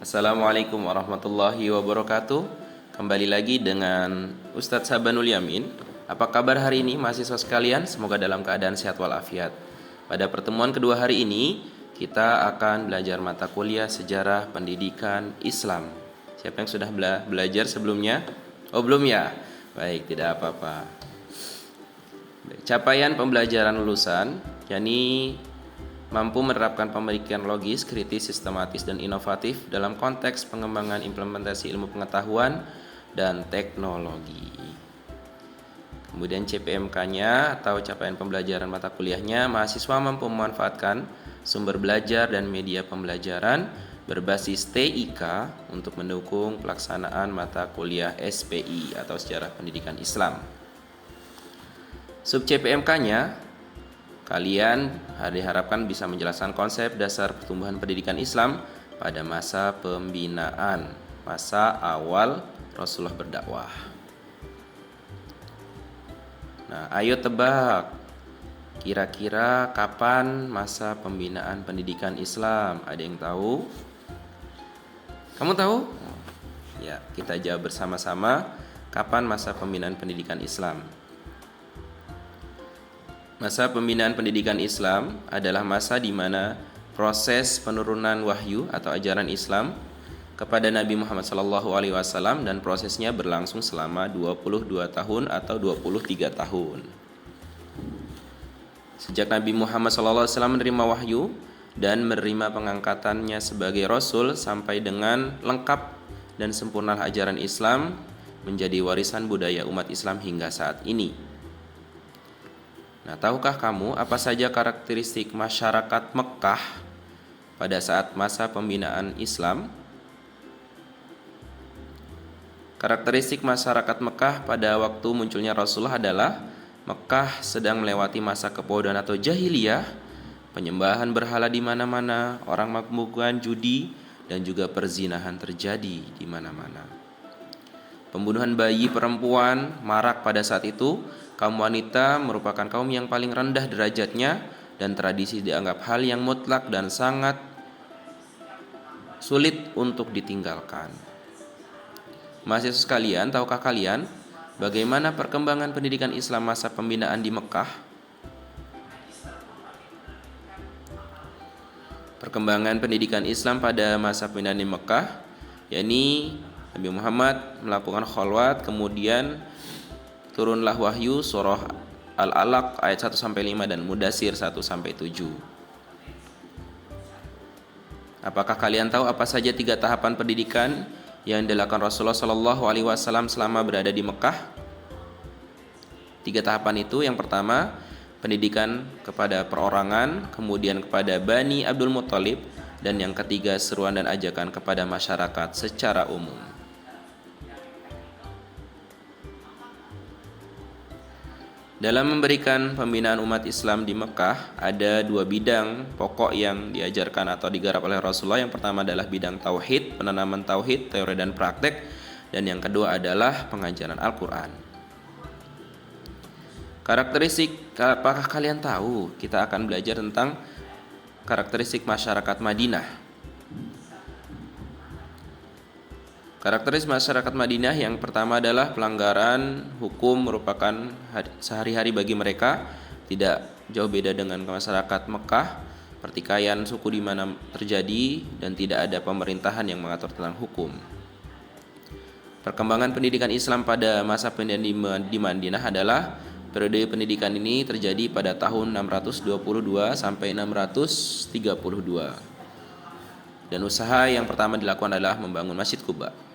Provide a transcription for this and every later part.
Assalamualaikum warahmatullahi wabarakatuh. Kembali lagi dengan Ustadz Sabanul Yamin. Apa kabar hari ini mahasiswa sekalian? Semoga dalam keadaan sehat walafiat. Pada pertemuan kedua hari ini kita akan belajar mata kuliah Sejarah Pendidikan Islam. Siapa yang sudah belajar sebelumnya? Oh, belum ya? Baik, tidak apa-apa. Capaian pembelajaran lulusan, yakni mampu menerapkan pemikiran logis, kritis, sistematis, dan inovatif dalam konteks pengembangan implementasi ilmu pengetahuan dan teknologi. Kemudian CPMK-nya atau capaian pembelajaran mata kuliahnya, mahasiswa mampu memanfaatkan sumber belajar dan media pembelajaran berbasis TIK untuk mendukung pelaksanaan mata kuliah SPI atau Sejarah Pendidikan Islam. Sub CPMK-nya, kalian diharapkan bisa menjelaskan konsep dasar pertumbuhan pendidikan Islam pada masa pembinaan, masa awal Rasulullah berdakwah. Nah, ayo tebak, kira-kira kapan masa pembinaan pendidikan Islam? Ada yang tahu? Kamu tahu? Ya, kita jawab bersama-sama, kapan masa pembinaan pendidikan Islam? Masa pembinaan pendidikan Islam adalah masa di mana proses penurunan wahyu atau ajaran Islam kepada Nabi Muhammad SAW dan prosesnya berlangsung selama 22 tahun atau 23 tahun. Sejak Nabi Muhammad SAW menerima wahyu dan menerima pengangkatannya sebagai Rasul sampai dengan lengkap dan sempurna ajaran Islam menjadi warisan budaya umat Islam hingga saat ini. Nah, tahukah kamu apa saja karakteristik masyarakat Mekah pada saat masa pembinaan Islam? Karakteristik masyarakat Mekah pada waktu munculnya Rasulullah adalah Mekah sedang melewati masa kebodohan atau jahiliyah, penyembahan berhala di mana-mana, orang melakukan judi, dan juga perzinahan terjadi di mana-mana. Pembunuhan bayi perempuan marak pada saat itu. Kaum wanita merupakan kaum yang paling rendah derajatnya dan tradisi dianggap hal yang mutlak dan sangat sulit untuk ditinggalkan. Mahasiswa sekalian, tahukah kalian bagaimana perkembangan pendidikan Islam masa pembinaan di Mekah? Perkembangan pendidikan Islam pada masa pembinaan di Mekah, yakni Nabi Muhammad melakukan khalwat, kemudian turunlah wahyu surah Al-Alaq ayat 1-5 dan Mudassir 1-7. Apakah kalian tahu apa saja 3 tahapan pendidikan yang dilakukan Rasulullah SAW selama berada di Mekah? 3 tahapan itu, yang pertama pendidikan kepada perorangan, kemudian kepada Bani Abdul Muthalib, dan yang ketiga seruan dan ajakan kepada masyarakat secara umum. Dalam memberikan pembinaan umat Islam di Mekah, ada 2 bidang pokok yang diajarkan atau digarap oleh Rasulullah. Yang pertama adalah bidang tauhid, penanaman tauhid, teori dan praktek, dan yang kedua adalah pengajaran Al-Quran. Karakteristik, apakah kalian tahu? Kita akan belajar tentang karakteristik masyarakat Madinah. Karakteristik masyarakat Madinah yang pertama adalah pelanggaran hukum merupakan sehari-hari bagi mereka, tidak jauh beda dengan masyarakat Mekah. Pertikaian suku di mana terjadi dan tidak ada pemerintahan yang mengatur tentang hukum. Perkembangan pendidikan Islam pada masa pendidikan di Madinah adalah periode pendidikan ini terjadi pada tahun 622 sampai 632. Dan usaha yang pertama dilakukan adalah membangun Masjid Quba.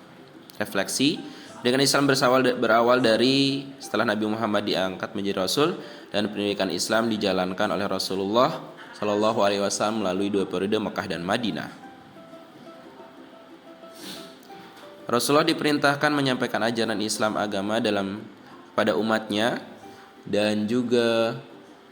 Refleksi, dengan Islam berawal dari setelah Nabi Muhammad diangkat menjadi Rasul dan pendidikan Islam dijalankan oleh Rasulullah SAW melalui 2 periode Mekah dan Madinah. Rasulullah diperintahkan menyampaikan ajaran Islam agama pada umatnya, dan juga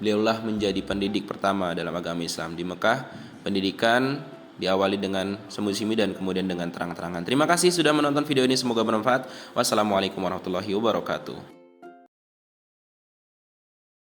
beliaulah menjadi pendidik pertama dalam agama Islam di Mekah. Pendidikan diawali dengan sembunyi-sembunyi dan kemudian dengan terang-terangan. Terima kasih sudah menonton video ini, semoga bermanfaat. Wassalamualaikum warahmatullahi wabarakatuh.